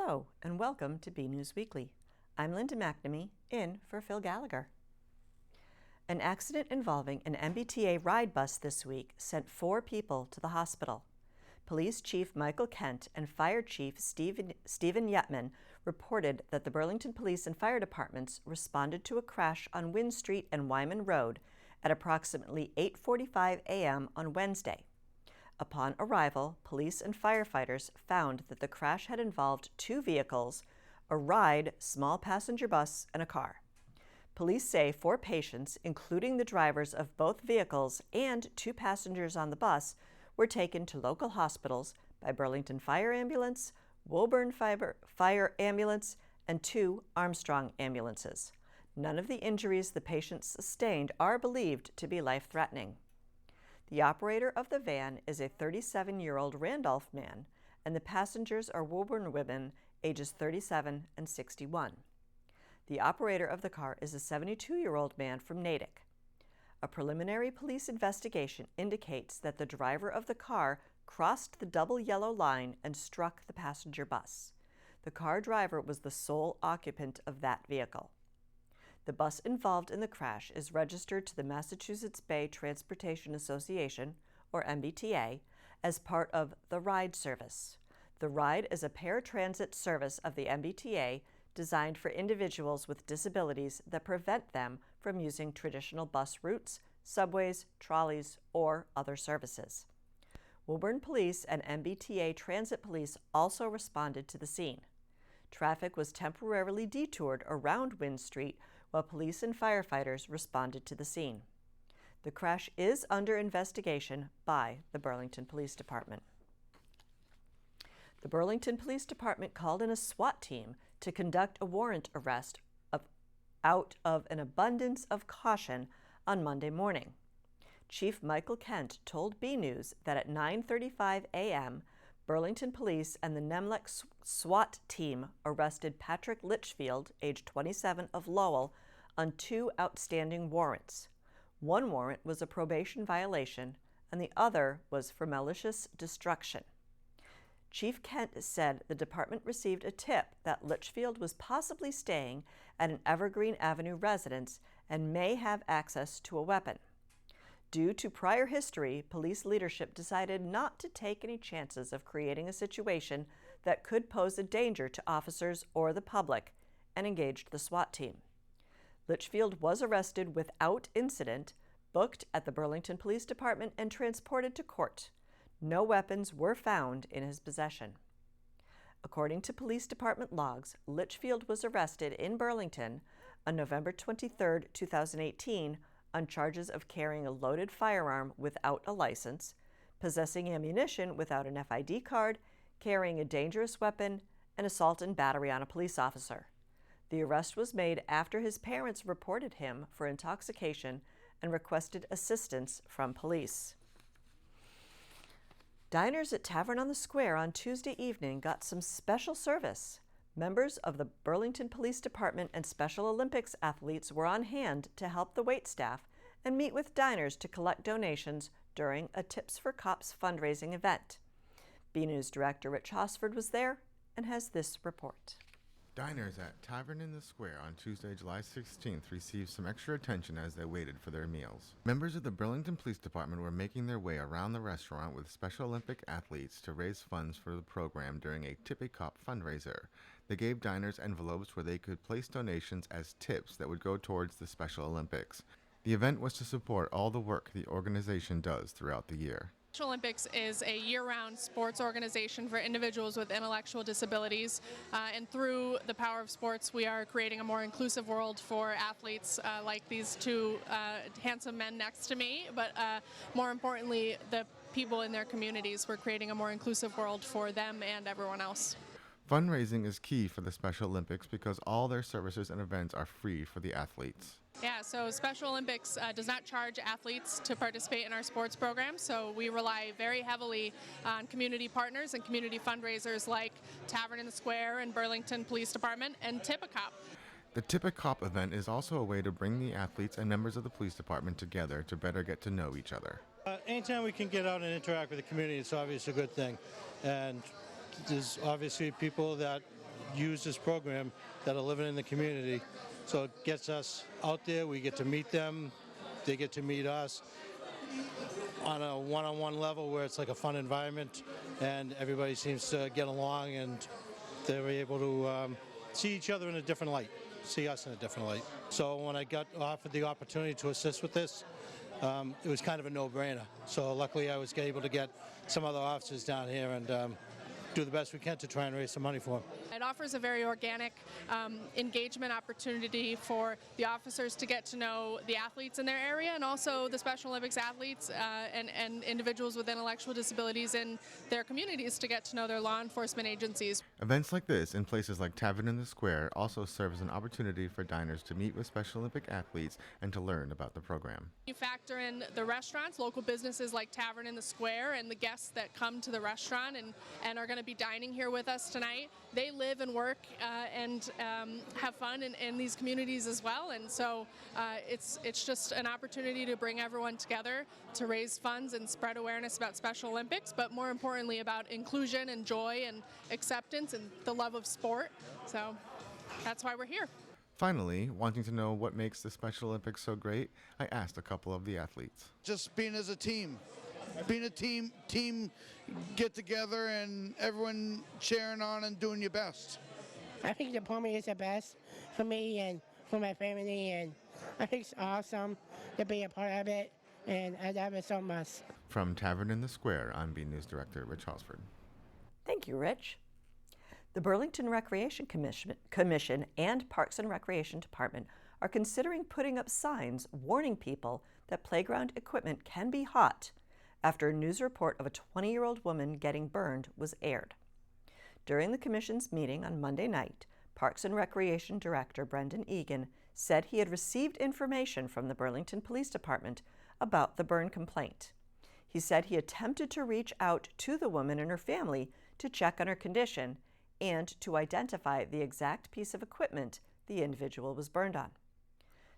Hello, and welcome to BNEWS Weekly. I'm Linda McNamee, in for Phil Gallagher. An accident involving an MBTA ride bus this week sent 4 people to the hospital. Police Chief Michael Kent and Fire Chief Stephen Yetman reported that the Burlington Police and Fire Departments responded to a crash on Wynn Street and Wyman Road at approximately 8:45 a.m. on Wednesday. Upon arrival, police and firefighters found that the crash had involved 2 vehicles, a ride, small passenger bus, and a car. Police say 4 patients, including the drivers of both vehicles and 2 passengers on the bus, were taken to local hospitals by Burlington Fire Ambulance, Woburn Fire Ambulance, and 2 Armstrong ambulances. None of the injuries the patients sustained are believed to be life-threatening. The operator of the van is a 37-year-old Randolph man, and the passengers are Woburn women ages 37 and 61. The operator of the car is a 72-year-old man from Natick. A preliminary police investigation indicates that the driver of the car crossed the double yellow line and struck the passenger bus. The car driver was the sole occupant of that vehicle. The bus involved in the crash is registered to the Massachusetts Bay Transportation Association, or MBTA, as part of the RIDE service. The RIDE is a paratransit service of the MBTA designed for individuals with disabilities that prevent them from using traditional bus routes, subways, trolleys, or other services. Woburn Police and MBTA Transit Police also responded to the scene. Traffic was temporarily detoured around Wynn Street while police and firefighters responded to the scene. The crash is under investigation by the Burlington Police Department. The Burlington Police Department called in a SWAT team to conduct a warrant arrest out of an abundance of caution on Monday morning. Chief Michael Kent told BNews that at 9:35 a.m., Burlington Police and the NEMLEC SWAT team arrested Patrick Litchfield, age 27, of Lowell, on 2 outstanding warrants. One warrant was a probation violation, and the other was for malicious destruction. Chief Kent said the department received a tip that Litchfield was possibly staying at an Evergreen Avenue residence and may have access to a weapon. Due to prior history, police leadership decided not to take any chances of creating a situation that could pose a danger to officers or the public and engaged the SWAT team. Litchfield was arrested without incident, booked at the Burlington Police Department, and transported to court. No weapons were found in his possession. According to police department logs, Litchfield was arrested in Burlington on November 23, 2018, on charges of carrying a loaded firearm without a license, possessing ammunition without an FID card, carrying a dangerous weapon, and assault and battery on a police officer. The arrest was made after his parents reported him for intoxication and requested assistance from police. Diners at Tavern on the Square on Tuesday evening got some special service. Members of the Burlington Police Department and Special Olympics athletes were on hand to help the waitstaff and meet with diners to collect donations during a Tips for Cops fundraising event. BNews Director Rich Hosford was there and has this report. Diners at Tavern in the Square on Tuesday, July 16th received some extra attention as they waited for their meals. Members of the Burlington Police Department were making their way around the restaurant with Special Olympic athletes to raise funds for the program during a Cop Fundraiser. They gave diners envelopes where they could place donations as tips that would go towards the Special Olympics. The event was to support all the work the organization does throughout the year. Special Olympics is a year-round sports organization for individuals with intellectual disabilities, and through the power of sports, we are creating a more inclusive world for athletes like these 2 handsome men next to me, but more importantly, the people in their communities. We're creating a more inclusive world for them and everyone else. Fundraising is key for the Special Olympics because all their services and events are free for the athletes. Yeah, so Special Olympics does not charge athletes to participate in our sports program, so we rely very heavily on community partners and community fundraisers like Tavern in the Square and Burlington Police Department and Tip a Cop. The Tip a Cop event is also a way to bring the athletes and members of the police department together to better get to know each other. Anytime we can get out and interact with the community, it's obviously a good thing. And there's obviously people that use this program that are living in the community. So it gets us out there, we get to meet them, they get to meet us on a one-on-one level where it's like a fun environment and everybody seems to get along and they're able to see each other in a different light, see us in a different light. So when I got offered the opportunity to assist with this, it was kind of a no-brainer. So luckily I was able to get some other officers down here and do the best we can to try and raise some money for them. It offers a very organic engagement opportunity for the officers to get to know the athletes in their area and also the Special Olympics athletes and individuals with intellectual disabilities in their communities to get to know their law enforcement agencies. Events like this in places like Tavern in the Square also serve as an opportunity for diners to meet with Special Olympic athletes and to learn about the program. You factor in the restaurants, local businesses like Tavern in the Square, and the guests that come to the restaurant and are going to be dining here with us tonight. They live and work and have fun in these communities as well, and so it's just an opportunity to bring everyone together to raise funds and spread awareness about Special Olympics, but more importantly about inclusion and joy and acceptance and the love of sport. So that's why we're here. Finally, wanting to know what makes the Special Olympics so great, I asked a couple of the athletes. Just being as a team. Being a team get together and everyone cheering on and doing your best. I think the program is the best for me and for my family, and I think it's awesome to be a part of it, and I love it so much. From Tavern in the Square, I'm BNEWS Director Rich Halsford. Thank you, Rich. The Burlington Recreation Commission and Parks and Recreation Department are considering putting up signs warning people that playground equipment can be hot after a news report of a 20-year-old woman getting burned was aired. During the Commission's meeting on Monday night, Parks and Recreation Director Brendan Egan said he had received information from the Burlington Police Department about the burn complaint. He said he attempted to reach out to the woman and her family to check on her condition and to identify the exact piece of equipment the individual was burned on.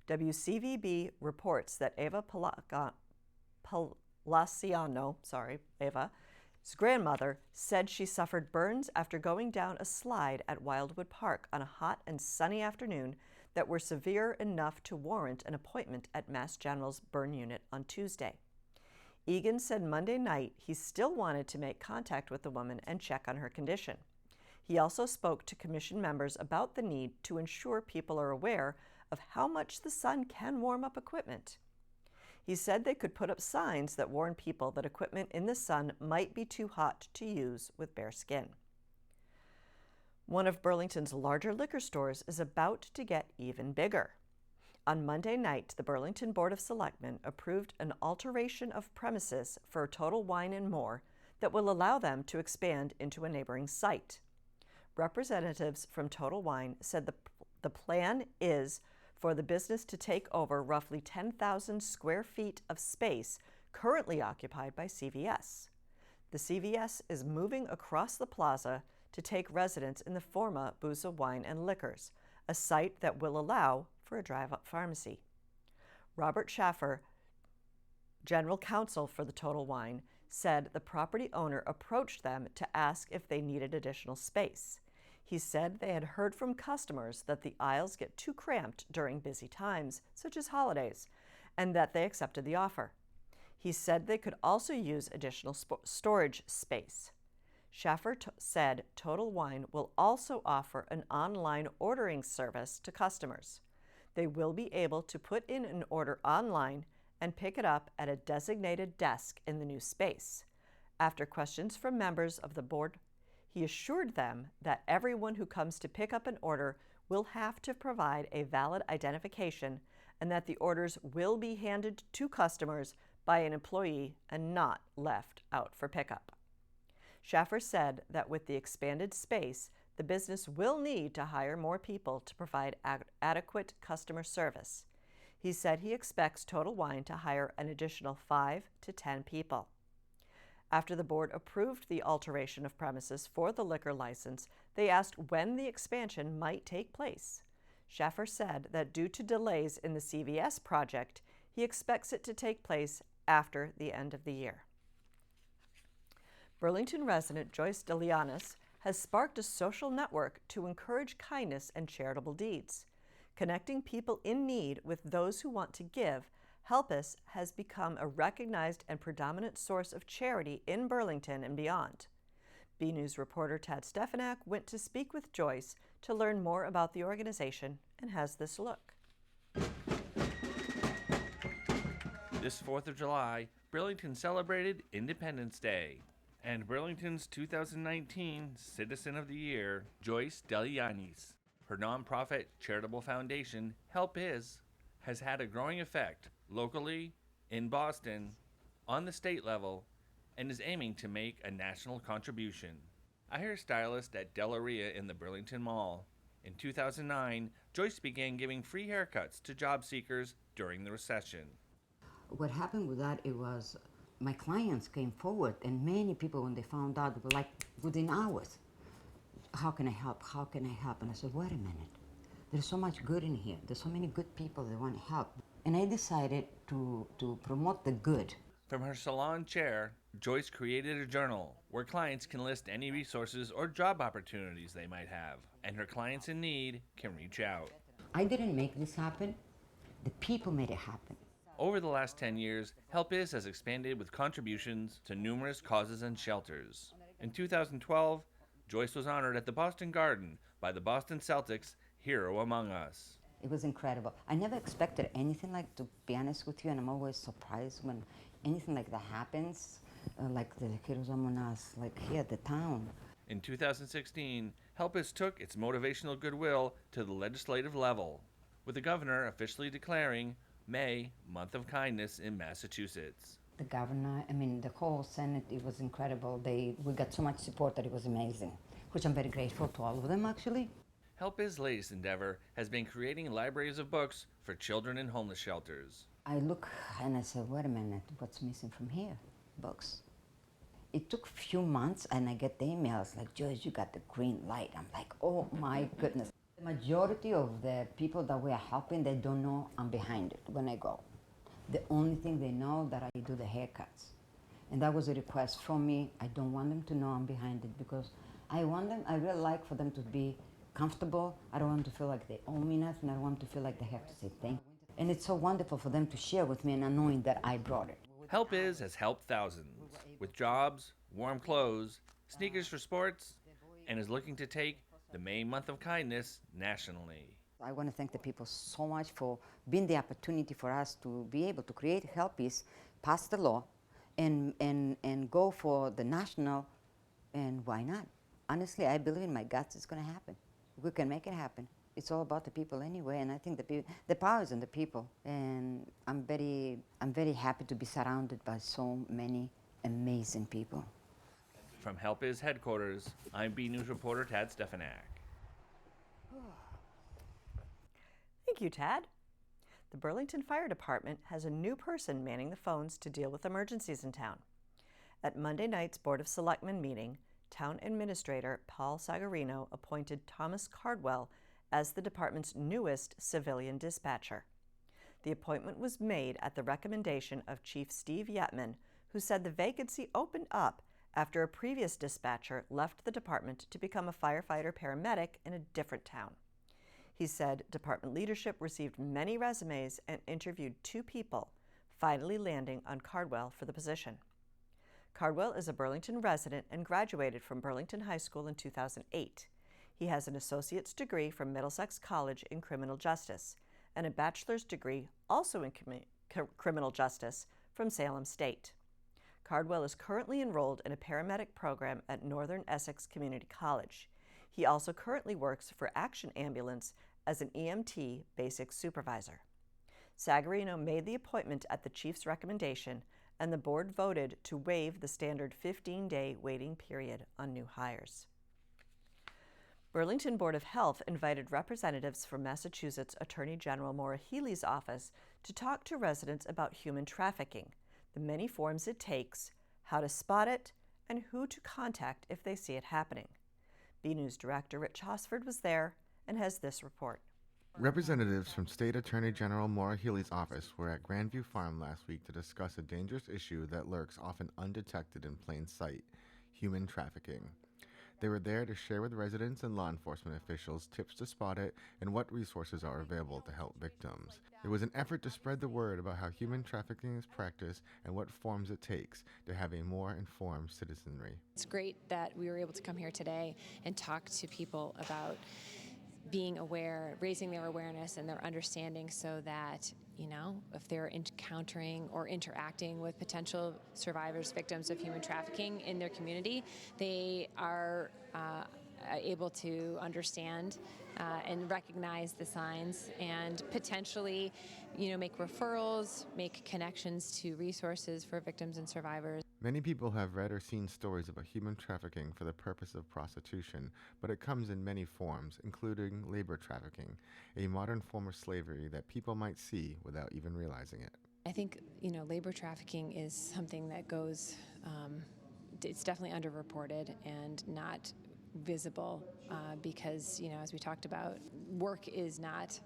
WCVB reports that Eva Eva's grandmother said she suffered burns after going down a slide at Wildwood Park on a hot and sunny afternoon that were severe enough to warrant an appointment at Mass General's burn unit on Tuesday. Egan said Monday night he still wanted to make contact with the woman and check on her condition. He also spoke to Commission members about the need to ensure people are aware of how much the sun can warm up equipment. He said they could put up signs that warn people that equipment in the sun might be too hot to use with bare skin. One of Burlington's larger liquor stores is about to get even bigger. On Monday night, the Burlington Board of Selectmen approved an alteration of premises for Total Wine & More that will allow them to expand into a neighboring site. Representatives from Total Wine said the plan is for the business to take over roughly 10,000 square feet of space currently occupied by CVS. The CVS is moving across the plaza to take residence in the former Booza Wine and Liquors, a site that will allow for a drive-up pharmacy. Robert Schaffer, general counsel for the Total Wine, said the property owner approached them to ask if they needed additional space. He said they had heard from customers that the aisles get too cramped during busy times, such as holidays, and that they accepted the offer. He said they could also use additional storage space. Schaffer said Total Wine will also offer an online ordering service to customers. They will be able to put in an order online and pick it up at a designated desk in the new space. After questions from members of the board, he assured them that everyone who comes to pick up an order will have to provide a valid identification and that the orders will be handed to customers by an employee and not left out for pickup. Schaffer said that with the expanded space, the business will need to hire more people to provide adequate customer service. He said he expects Total Wine to hire an additional 5 to 10 people. After the board approved the alteration of premises for the liquor license, they asked when the expansion might take place. Schaffer said that due to delays in the CVS project, he expects it to take place after the end of the year. Burlington resident Joyce DeLianis has sparked a social network to encourage kindness and charitable deeds. Connecting people in need with those who want to give, HELPIS has become a recognized and predominant source of charity in Burlington and beyond. BNews reporter Tad Stefanak went to speak with Joyce to learn more about the organization and has this look. This 4th of July, Burlington celebrated Independence Day, and Burlington's 2019 Citizen of the Year, Joyce Delianis. Her nonprofit charitable foundation, HELPIS, has had a growing effect locally, in Boston, on the state level, and is aiming to make a national contribution. A hairstylist at Delaria in the Burlington Mall. In 2009, Joyce began giving free haircuts to job seekers during the recession. What happened with that, it was my clients came forward, and many people, when they found out, were like within hours, how can I help? How can I help? And I said, wait a minute, there's so much good in here. There's so many good people that want to help. And I decided to promote the good. From her salon chair, Joyce created a journal where clients can list any resources or job opportunities they might have, and her clients in need can reach out. I didn't make this happen. The people made it happen. Over the last 10 years, HELPIS has expanded with contributions to numerous causes and shelters. In 2012, Joyce was honored at the Boston Garden by the Boston Celtics Hero Among Us. It was incredible. I never expected anything like, to be honest with you, and I'm always surprised when anything like that happens, like the Heroes Among Us, like here at the town. In 2016, HELPIS took its motivational goodwill to the legislative level, with the governor officially declaring May Month of Kindness in Massachusetts. The governor, the whole Senate, it was incredible. We got so much support that it was amazing, which I'm very grateful to all of them, actually. HELPIS' latest endeavor has been creating libraries of books for children in homeless shelters. I look and I said, wait a minute, what's missing from here? Books. It took a few months and I get the emails like, Joyce, you got the green light. I'm like, oh my goodness. The majority of the people that we are helping, they don't know I'm behind it when I go. The only thing they know that I do the haircuts. And that was a request from me. I don't want them to know I'm behind it because I really like for them to be comfortable. I don't want them to feel like they owe me nothing. I don't want them to feel like they have to say thank you. And it's so wonderful for them to share with me and knowing that I brought it. HELPIS has helped thousands with jobs, warm clothes, sneakers for sports, and is looking to take the May Month of Kindness nationally. I want to thank the people so much for being the opportunity for us to be able to create HELPIS, pass the law, and go for the national, and why not? Honestly, I believe in my guts it's going to happen. We can make it happen. It's all about the people anyway, and I think the power is in the people. And I'm very happy to be surrounded by so many amazing people. From HELPIS headquarters, I'm BNews reporter Tad Stefanak. Thank you, Tad. The Burlington Fire Department has a new person manning the phones to deal with emergencies in town. At Monday night's Board of Selectmen meeting, Town Administrator Paul Sagarino appointed Thomas Cardwell as the department's newest civilian dispatcher. The appointment was made at the recommendation of Chief Steve Yetman, who said the vacancy opened up after a previous dispatcher left the department to become a firefighter-paramedic in a different town. He said department leadership received many resumes and interviewed 2 people, finally landing on Cardwell for the position. Cardwell is a Burlington resident and graduated from Burlington High School in 2008. He has an associate's degree from Middlesex College in criminal justice and a bachelor's degree, also in criminal justice, from Salem State. Cardwell is currently enrolled in a paramedic program at Northern Essex Community College. He also currently works for Action Ambulance as an EMT basic supervisor. Sagarino made the appointment at the chief's recommendation, and the board voted to waive the standard 15-day waiting period on new hires. Burlington Board of Health invited representatives from Massachusetts Attorney General Maura Healey's office to talk to residents about human trafficking, the many forms it takes, how to spot it, and who to contact if they see it happening. BNews Director Rich Hosford was there and has this report. Representatives from State Attorney General Maura Healey's office were at Grandview Farm last week to discuss a dangerous issue that lurks often undetected in plain sight: human trafficking. They were there to share with residents and law enforcement officials tips to spot it and what resources are available to help victims. It was an effort to spread the word about how human trafficking is practiced and what forms it takes to have a more informed citizenry. It's great that we were able to come here today and talk to people about being aware, raising their awareness and their understanding so that, if they're encountering or interacting with potential survivors, victims of human trafficking in their community, they are able to understand and recognize the signs and potentially, make referrals, make connections to resources for victims and survivors. Many people have read or seen stories about human trafficking for the purpose of prostitution, but it comes in many forms, including labor trafficking, a modern form of slavery that people might see without even realizing it. I think, labor trafficking is something that goes, it's definitely underreported and not visible because, as we talked about, work is not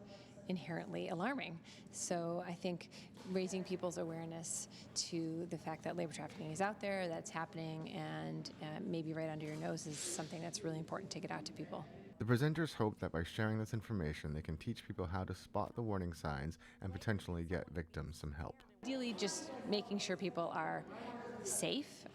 inherently alarming. So I think raising people's awareness to the fact that labor trafficking is out there, that's happening, and maybe right under your nose is something that's really important to get out to people. The presenters hope that by sharing this information, they can teach people how to spot the warning signs and potentially get victims some help. Ideally, just making sure people are safe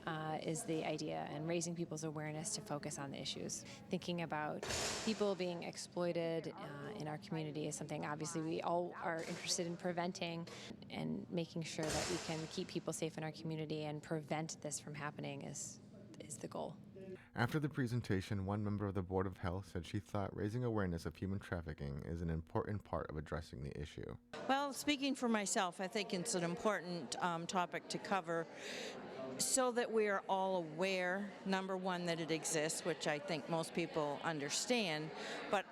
is the idea, and raising people's awareness to focus on the issues. Thinking about people being exploited in our community is something obviously we all are interested in preventing, and making sure that we can keep people safe in our community and prevent this from happening is the goal. After the presentation, one member of the Board of Health said she thought raising awareness of human trafficking is an important part of addressing the issue. Well, speaking for myself, I think it's an important topic to cover so that we are all aware, number one, that it exists, which I think most people understand, but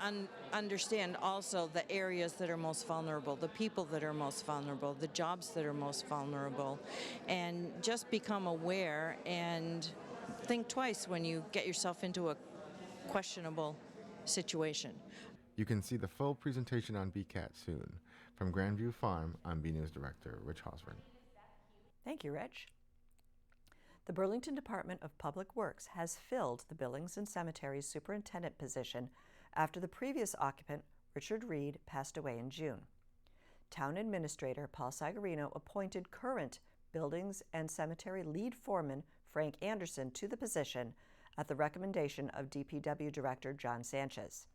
understand also the areas that are most vulnerable, the people that are most vulnerable, the jobs that are most vulnerable, and just become aware and think twice when you get yourself into a questionable situation. You can see the full presentation on BCAT soon. From Grandview Farm, I'm BNEWS Director Rich Hosburn. Thank you, Rich. The Burlington Department of Public Works has filled the Buildings and Cemeteries Superintendent position after the previous occupant, Richard Reed, passed away in June. Town Administrator Paul Sagarino appointed current Buildings and Cemetery Lead Foreman Frank Anderson to the position at the recommendation of DPW Director John Sanchez.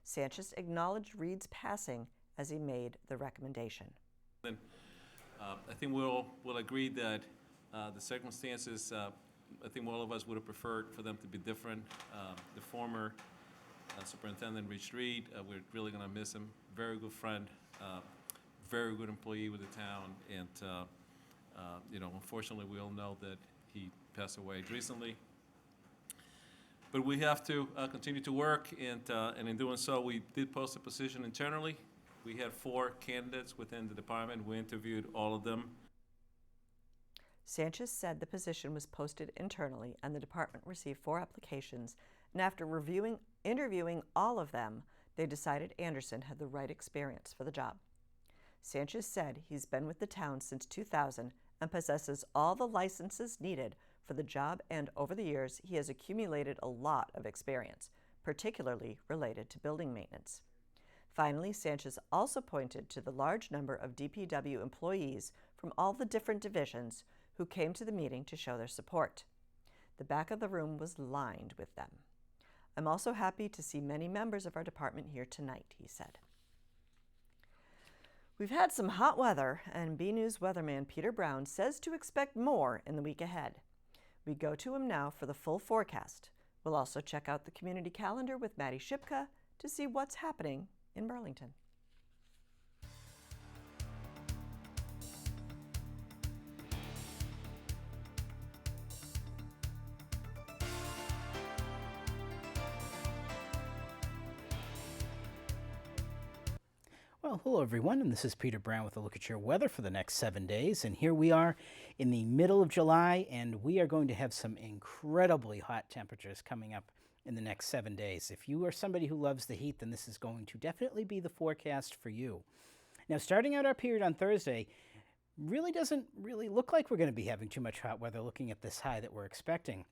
Sanchez acknowledged Reed's passing as he made the recommendation. I think we'll agree that the circumstances, I think all of us would have preferred for them to be different. The former Superintendent Rich Reed, we're really going to miss him. Very good friend, very good employee with the town, and unfortunately, we all know that he passed away recently. But we have to continue to work, and in doing so, we did post a position internally. We had 4 candidates within the department. We interviewed all of them. Sanchez said the position was posted internally and the department received 4 applications, and after interviewing all of them, they decided Anderson had the right experience for the job. Sanchez said he's been with the town since 2000 and possesses all the licenses needed for the job, and over the years he has accumulated a lot of experience, particularly related to building maintenance. Finally, Sanchez also pointed to the large number of DPW employees from all the different divisions who came to the meeting to show their support. The back of the room was lined with them. I'm also happy to see many members of our department here tonight, he said. We've had some hot weather, and BNews weatherman Peter Brown says to expect more in the week ahead. We go to him now for the full forecast. We'll also check out the community calendar with Maddie Shipka to see what's happening in Burlington. Well, hello everyone, and this is Peter Brown with a look at your weather for the next 7 days. And here we are in the middle of July, and we are going to have some incredibly hot temperatures coming up in the next 7 days. If you are somebody who loves the heat, then this is going to definitely be the forecast for you. Now, starting out our period on Thursday, doesn't really look like we're going to be having too much hot weather looking at this high that we're expecting.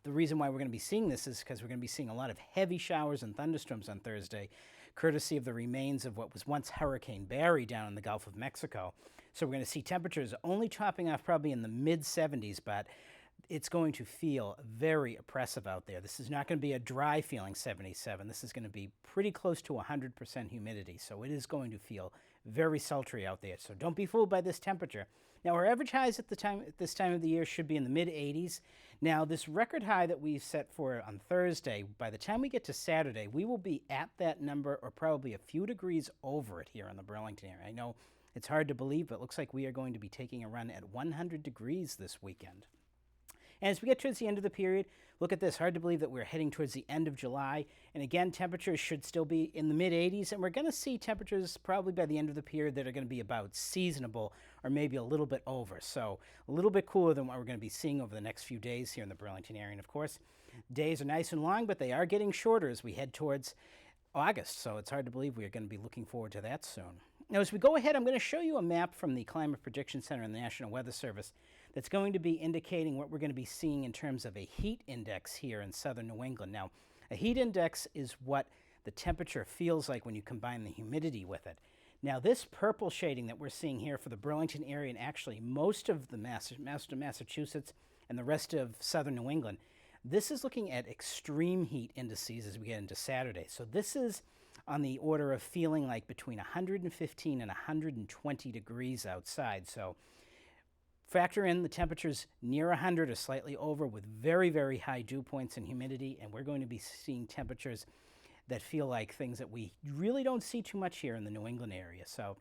The reason why we're going to be seeing this is because we're going to be seeing a lot of heavy showers and thunderstorms on Thursday, courtesy of the remains of what was once Hurricane Barry down in the Gulf of Mexico. So we're going to see temperatures only topping off probably in the mid-70s, but it's going to feel very oppressive out there. This is not going to be a dry feeling 77. This is going to be pretty close to 100% humidity, so it is going to feel very sultry out there. So don't be fooled by this temperature. Now, our average highs at this time of the year should be in the mid-80s. Now, this record high that we've set for on Thursday, by the time we get to Saturday, we will be at that number or probably a few degrees over it here in the Burlington area. I know it's hard to believe, but it looks like we are going to be taking a run at 100 degrees this weekend. And as we get towards the end of the period, look at this. Hard to believe that we're heading towards the end of July. And again, temperatures should still be in the mid-80s. And we're going to see temperatures probably by the end of the period that are going to be about seasonable or maybe a little bit over. So a little bit cooler than what we're going to be seeing over the next few days here in the Burlington area. And of course, days are nice and long, but they are getting shorter as we head towards August. So it's hard to believe we're going to be looking forward to that soon. Now, as we go ahead, I'm going to show you a map from the Climate Prediction Center and the National Weather Service that's going to be indicating what we're going to be seeing in terms of a heat index here in southern New England. Now, a heat index is what the temperature feels like when you combine the humidity with it. Now, this purple shading that we're seeing here for the Burlington area and actually most of the Massachusetts and the rest of southern New England, this is looking at extreme heat indices as we get into Saturday. So this is on the order of feeling like between 115 and 120 degrees outside. So factor in the temperatures near 100 or slightly over with very, very high dew points and humidity, and we're going to be seeing temperatures that feel like things that we really don't see too much here in the New England area. So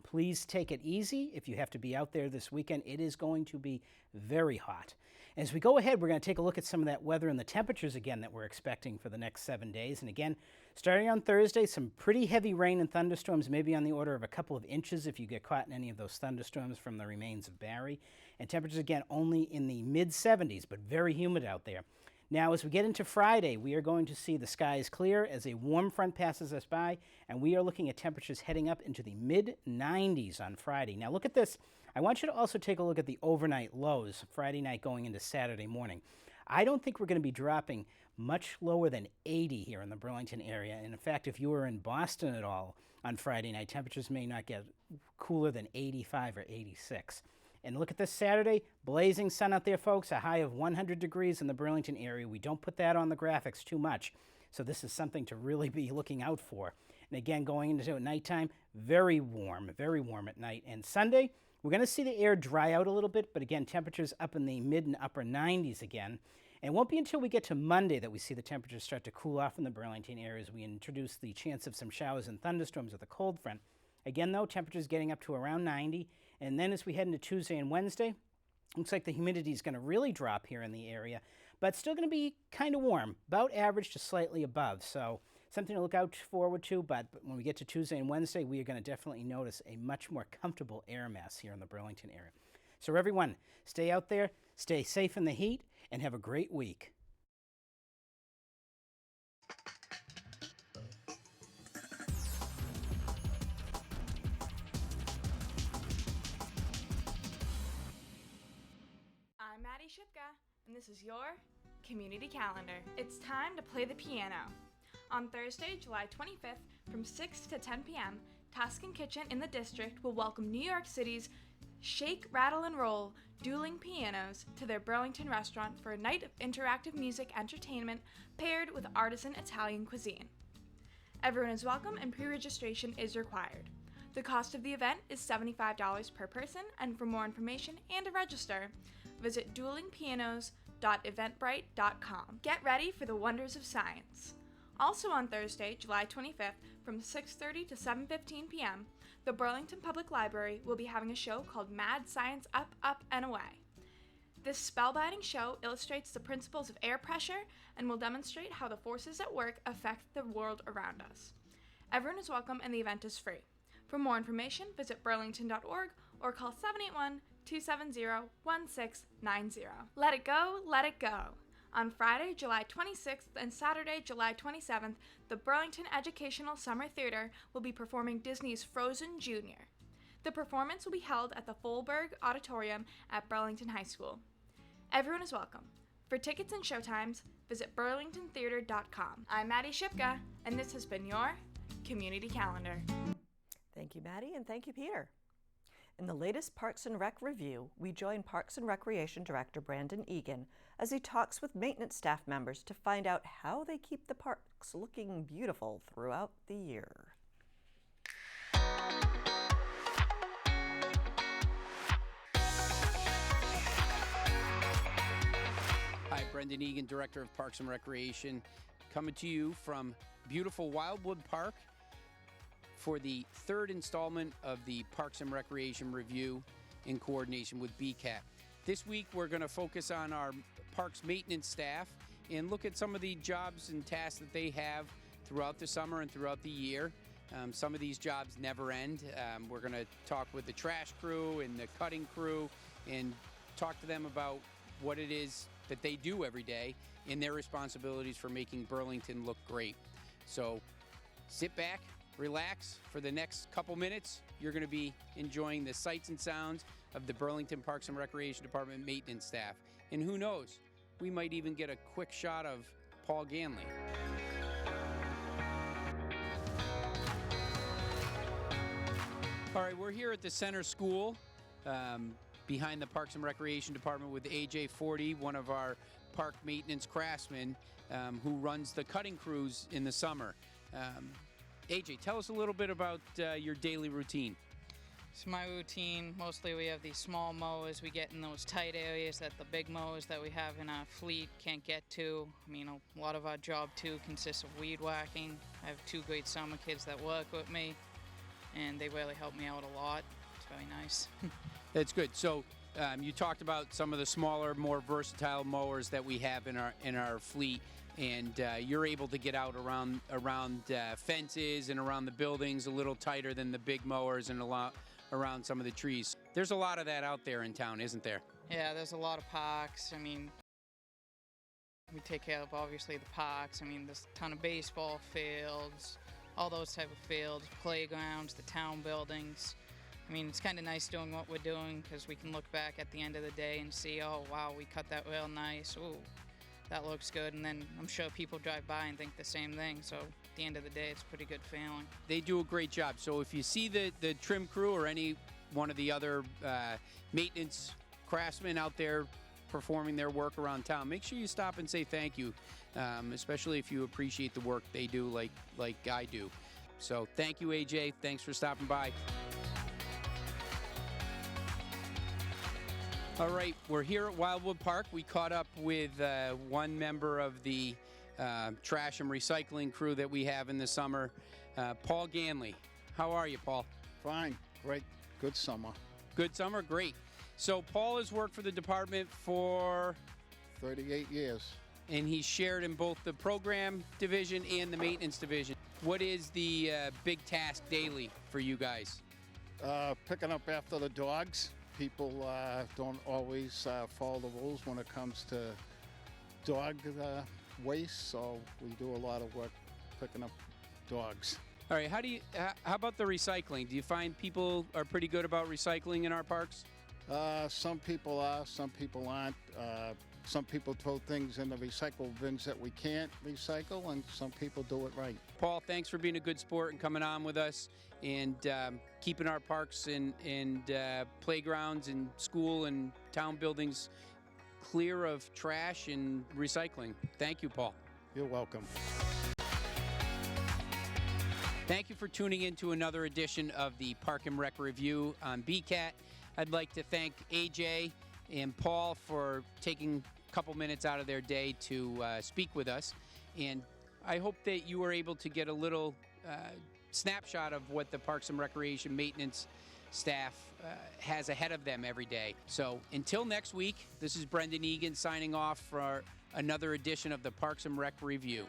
please take it easy. If you have to be out there this weekend, it is going to be very hot. As we go ahead, we're going to take a look at some of that weather and the temperatures again that we're expecting for the next 7 days. And again, starting on Thursday, some pretty heavy rain and thunderstorms, maybe on the order of a couple of inches if you get caught in any of those thunderstorms from the remains of Barry. And temperatures again only in the mid-70s, but very humid out there. Now, as we get into Friday, we are going to see the skies clear as a warm front passes us by, and we are looking at temperatures heading up into the mid-90s on Friday. Now, look at this. I want you to also take a look at the overnight lows, Friday night going into Saturday morning. I don't think we're going to be dropping much lower than 80 here in the Burlington area. And in fact, if you were in Boston at all on Friday night, temperatures may not get cooler than 85 or 86. And look at this Saturday, blazing sun out there, folks, a high of 100 degrees in the Burlington area. We don't put that on the graphics too much, so this is something to really be looking out for. And again, going into nighttime, very warm at night. And Sunday, we're going to see the air dry out a little bit, but again, temperatures up in the mid and upper 90s again. And it won't be until we get to Monday that we see the temperatures start to cool off in the Burlington area as we introduce the chance of some showers and thunderstorms with a cold front. Again, though, temperatures getting up to around 90. And then as we head into Tuesday and Wednesday, looks like the humidity is going to really drop here in the area, but still going to be kind of warm, about average to slightly above. So something to look out forward to, but when we get to Tuesday and Wednesday, we are going to definitely notice a much more comfortable air mass here in the Burlington area. So everyone, stay out there, stay safe in the heat, and have a great week. I'm Maddie Shipka, and this is your community calendar. It's time to play the piano. On Thursday, July 25th, from 6 to 10 p.m., Tuscan Kitchen in the district will welcome New York City's Shake, Rattle, and Roll dueling pianos to their Burlington restaurant for a night of interactive music entertainment paired with artisan Italian cuisine. Everyone is welcome and pre-registration is required. The cost of the event is $75 per person, and for more information and to register, visit duelingpianos.eventbrite.com. Get ready for the wonders of science. Also on Thursday, July 25th, from 6:30 to 7:15 p.m., the Burlington Public Library will be having a show called Mad Science Up, Up, and Away. This spellbinding show illustrates the principles of air pressure and will demonstrate how the forces at work affect the world around us. Everyone is welcome and the event is free. For more information, visit burlington.org or call 781-270-1690. Let it go, let it go. On Friday, July 26th and Saturday, July 27th, the Burlington Educational Summer Theater will be performing Disney's Frozen Jr. The performance will be held at the Folberg Auditorium at Burlington High School. Everyone is welcome. For tickets and showtimes, visit burlingtontheater.com. I'm Maddie Shipka, and this has been your Community Calendar. Thank you, Maddie, and thank you, Peter. In the latest Parks and Rec review, we join Parks and Recreation Director Brandon Egan as he talks with maintenance staff members to find out how they keep the parks looking beautiful throughout the year. Hi, Brendan Egan, Director of Parks and Recreation, coming to you from beautiful Wildwood Park for the third installment of the Parks and Recreation Review in coordination with BCAT. This week we're going to focus on our parks maintenance staff and look at some of the jobs and tasks that they have throughout the summer and throughout the year. Some of these jobs never end. We're going to talk with the trash crew and the cutting crew and talk to them about what it is that they do every day and their responsibilities for making Burlington look great. So sit back, relax for the next couple minutes. You're going to be enjoying the sights and sounds of the Burlington Parks and Recreation Department maintenance staff. And who knows, we might even get a quick shot of Paul Ganley. All right, we're here at the center school behind the Parks and Recreation Department with AJ Forty, one of our park maintenance craftsmen who runs the cutting crews in the summer. AJ, tell us a little bit about your daily routine. So my routine, mostly we have these small mowers we get in those tight areas that the big mowers that we have in our fleet can't get to. I mean, a lot of our job too consists of weed whacking. I have two great summer kids that work with me, and they really help me out a lot. It's very nice. That's good. So you talked about some of the smaller, more versatile mowers that we have in our fleet, and you're able to get out around fences and around the buildings a little tighter than the big mowers and a lot around some of the trees. There's a lot of that out there in town, isn't there? Yeah, there's a lot of parks. I mean, we take care of obviously the parks. I mean, there's a ton of baseball fields, all those type of fields, playgrounds, the town buildings. I mean, it's kind of nice doing what we're doing because we can look back at the end of the day and see, oh, wow, we cut that real nice. Ooh, that looks good. And then I'm sure people drive by and think the same thing. So at the end of the day, it's a pretty good feeling. They do a great job. So if you see the trim crew or any one of the other maintenance craftsmen out there performing their work around town, make sure you stop and say thank you, especially if you appreciate the work they do like I do. So thank you, AJ. Thanks for stopping by. All right, we're here at Wildwood Park. We caught up with one member of the trash and recycling crew that we have in the summer, Paul Ganley. How are you, Paul? Fine, great, good summer. Good summer, great. So Paul has worked for the department for 38 years. And he's shared in both the program division and the maintenance division. What is the big task daily for you guys? Picking up after the dogs. People don't always follow the rules when it comes to dog waste, so we do a lot of work picking up dogs. All right, how about the recycling? Do you find people are pretty good about recycling in our parks? Some people are, some people aren't. Some people throw things in the recycle bins that we can't recycle, and some people do it right. Paul, thanks for being a good sport and coming on with us and keeping our parks and playgrounds and school and town buildings clear of trash and recycling. Thank you, Paul. You're welcome. Thank you for tuning in to another edition of the Park and Rec Review on BCAT. I'd like to thank AJ and Paul for taking a couple minutes out of their day to speak with us. And I hope that you were able to get a little snapshot of what the Parks and Recreation maintenance staff has ahead of them every day. So until next week, this is Brendan Egan signing off for another edition of the Parks and Rec Review.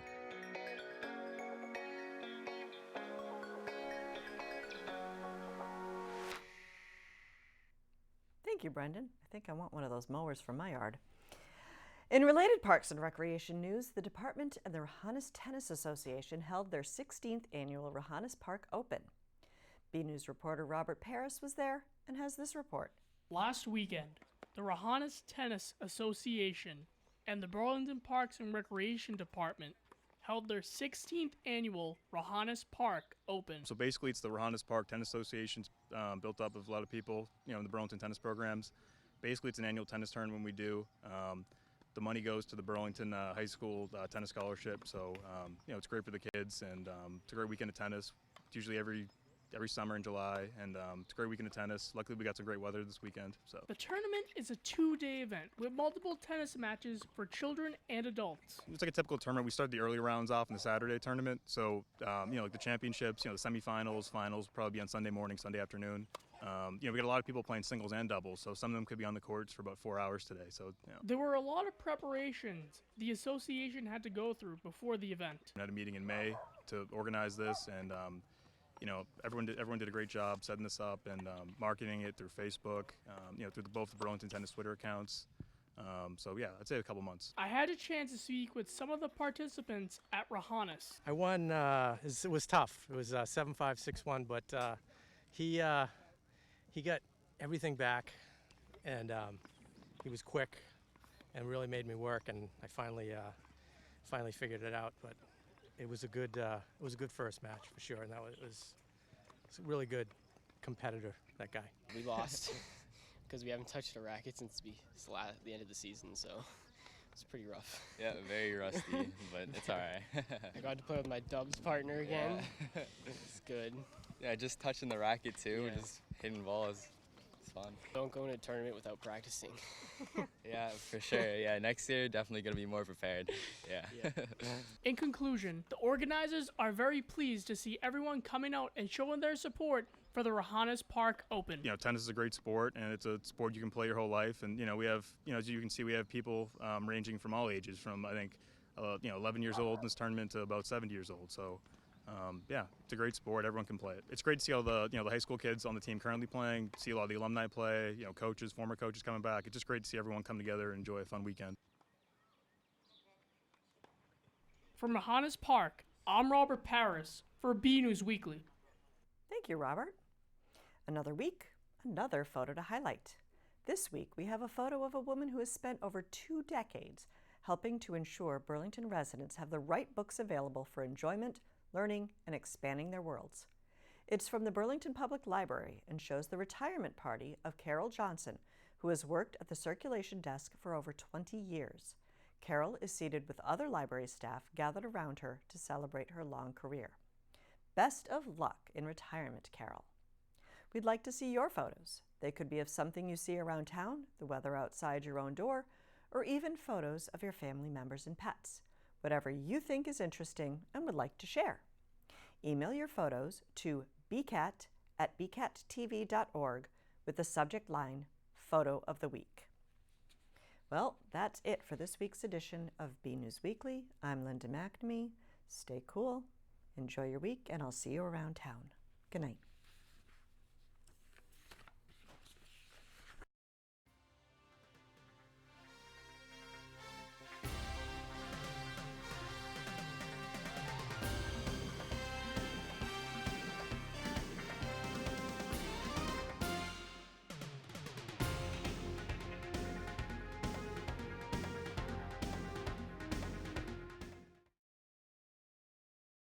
Thank you, Brendan. I think I want one of those mowers for my yard. In related Parks and Recreation news, the department and the Rahanis Tennis Association held their 16th annual Rahanis Park Open. BNEWS reporter Robert Paris was there and has this report. Last weekend, the Rahanis Tennis Association and the Burlington Parks and Recreation Department held their 16th annual Rahanis Park Open. So basically it's the Rahanis Park Tennis Association's built up of a lot of people, in the Burlington tennis programs. Basically it's an annual tennis tournament we do. The money goes to the Burlington High School tennis scholarship, so it's great for the kids, and it's a great weekend of tennis. It's usually every summer in July, and it's a great weekend of tennis. Luckily we got some great weather this weekend. So the tournament is a 2-day event with multiple tennis matches for children and adults. It's like a typical tournament. We start the early rounds off in the Saturday tournament, so like the championships, the semifinals, finals will probably be on Sunday morning, Sunday afternoon. We got a lot of people playing singles and doubles, so some of them could be on the courts for about 4 hours today. So there were a lot of preparations the association had to go through before the event. We had a meeting in May to organize this, and everyone did a great job setting this up and marketing it through Facebook, through both the Burlington Tennis Twitter accounts. So yeah, I'd say a couple months. I had a chance to speak with some of the participants at Rahanis. I won. It was tough. It was 7-5, 6-1, but he got everything back, and he was quick, and really made me work. And I finally figured it out. But it was a good first match for sure, and that was a really good competitor. That guy. We lost because we haven't touched a racket since the end of the season, so it's pretty rough. Yeah, very rusty, but it's all right. I got to play with my dubs partner again. Yeah. It's good. Yeah, just touching the racket too, Yeah. just hitting balls. It's fun. Don't go in a tournament without practicing. Yeah, for sure. Yeah, next year definitely gonna be more prepared. Yeah. In conclusion, the organizers are very pleased to see everyone coming out and showing their support for the Rahanis Park Open. Tennis is a great sport, and it's a sport you can play your whole life. And we have, as you can see, we have people ranging from all ages, from I think, 11 years old in this tournament to about 70 years old. So. It's a great sport. Everyone can play it. It's great to see all the the high school kids on the team currently playing, see a lot of the alumni play, coaches, former coaches coming back. It's just great to see everyone come together and enjoy a fun weekend. From Rahanis Park, I'm Robert Paris for BNEWS Weekly. Thank you, Robert. Another week, another photo to highlight. This week, we have a photo of a woman who has spent over 2 decades helping to ensure Burlington residents have the right books available for enjoyment, learning, and expanding their worlds. It's from the Burlington Public Library and shows the retirement party of Carol Johnson, who has worked at the circulation desk for over 20 years. Carol is seated with other library staff gathered around her to celebrate her long career. Best of luck in retirement, Carol. We'd like to see your photos. They could be of something you see around town, the weather outside your own door, or even photos of your family members and pets. Whatever you think is interesting and would like to share. Email your photos to bcat@bcattv.org with the subject line, Photo of the Week. Well, that's it for this week's edition of BNEWS Weekly. I'm Linda McNamee. Stay cool, enjoy your week, and I'll see you around town. Good night.